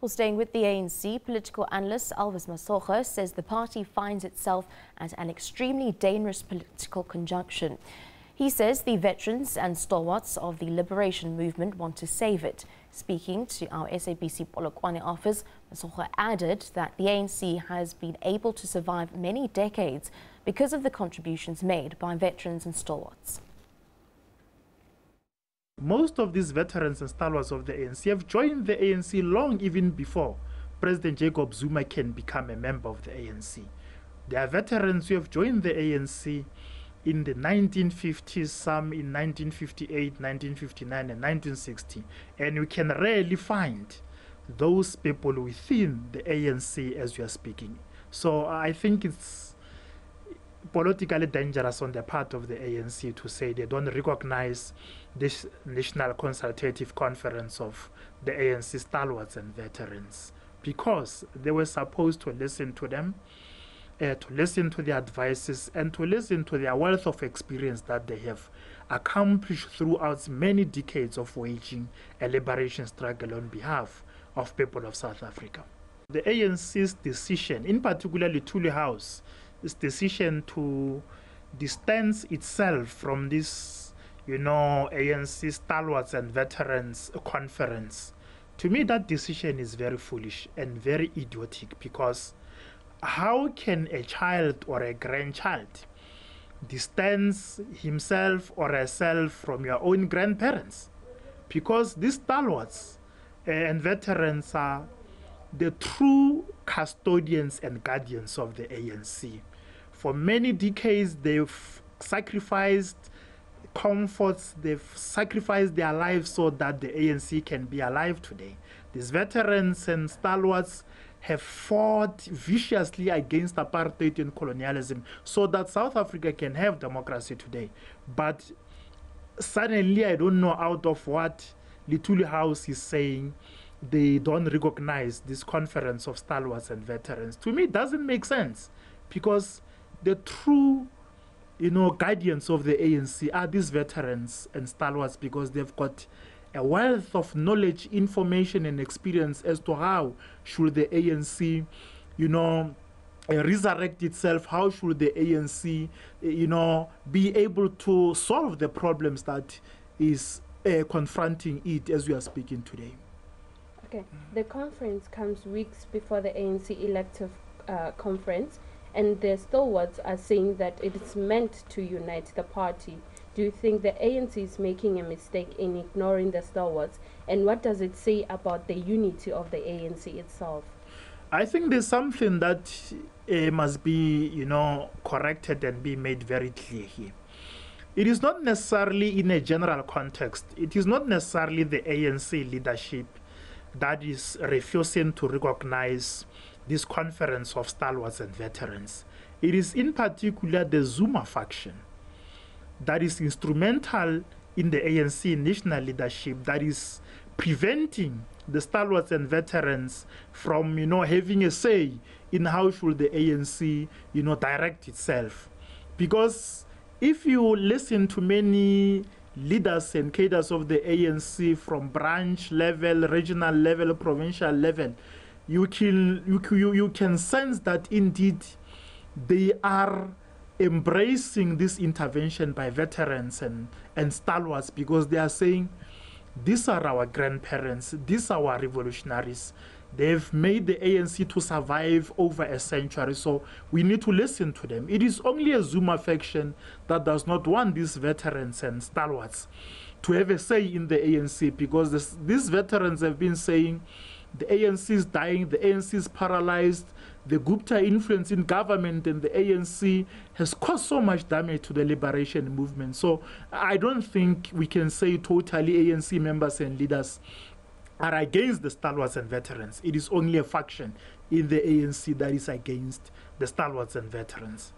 Well, staying with the ANC, political analyst Elvis Masoga says the party finds itself at an extremely dangerous political conjunction. He says the veterans and stalwarts of the liberation movement want to save it. Speaking to our SABC Polokwane office, Masoga added that the ANC has been able to survive many decades because of the contributions made by veterans and stalwarts. Most of these veterans and stalwarts of the ANC have joined the ANC long even before President Jacob Zuma can become a member of the ANC. There are veterans who have joined the ANC in the 1950s, some in 1958, 1959 and 1960. And we can rarely find those people within the ANC as we are speaking. So I think it's politically dangerous on the part of the ANC to say they don't recognize this National Consultative Conference of the ANC stalwarts and veterans, because they were supposed to listen to them, to listen to their advices and to listen to their wealth of experience that they have accomplished throughout many decades of waging a liberation struggle on behalf of people of South Africa. The ANC's decision, in particular Lithuli House, this decision to distance itself from this, ANC stalwarts and veterans conference, to me that decision is very foolish and very idiotic, because how can a child or a grandchild distance himself or herself from your own grandparents? Because these stalwarts and veterans are the true custodians and guardians of the ANC. For many decades, they've sacrificed comforts, they've sacrificed their lives so that the ANC can be alive today. These veterans and stalwarts have fought viciously against apartheid and colonialism so that South Africa can have democracy today. But suddenly, I don't know out of what Lithuli House is saying, they don't recognize this conference of stalwarts and veterans. To me, it doesn't make sense, because the true, guardians of the ANC are these veterans and stalwarts, because they've got a wealth of knowledge, information, and experience as to how should the ANC, resurrect itself. How should the ANC, be able to solve the problems that is confronting it as we are speaking today. Okay, the conference comes weeks before the ANC elective conference, and the stalwarts are saying that it is meant to unite the party. Do you think the ANC is making a mistake in ignoring the stalwarts? And what does it say about the unity of the ANC itself? I think there's something that must be, corrected and be made very clear here. It is not necessarily in a general context. It is not necessarily the ANC leadership that is refusing to recognize this conference of stalwarts and veterans. It is in particular the Zuma faction that is instrumental in the ANC national leadership that is preventing the stalwarts and veterans from, having a say in how should the ANC, direct itself. Because if you listen to many leaders and cadres of the ANC from branch level, regional level, provincial level, you can sense that indeed they are embracing this intervention by veterans and stalwarts, because they are saying, these are our grandparents, these are our revolutionaries. They've made the ANC to survive over a century, so we need to listen to them. It is only a Zuma faction that does not want these veterans and stalwarts to have a say in the ANC, because these veterans have been saying the ANC is dying, the ANC is paralyzed, the Gupta influence in government and the ANC has caused so much damage to the liberation movement. So I don't think we can say totally ANC members and leaders are against the stalwarts and veterans. It is only a faction in the ANC that is against the stalwarts and veterans.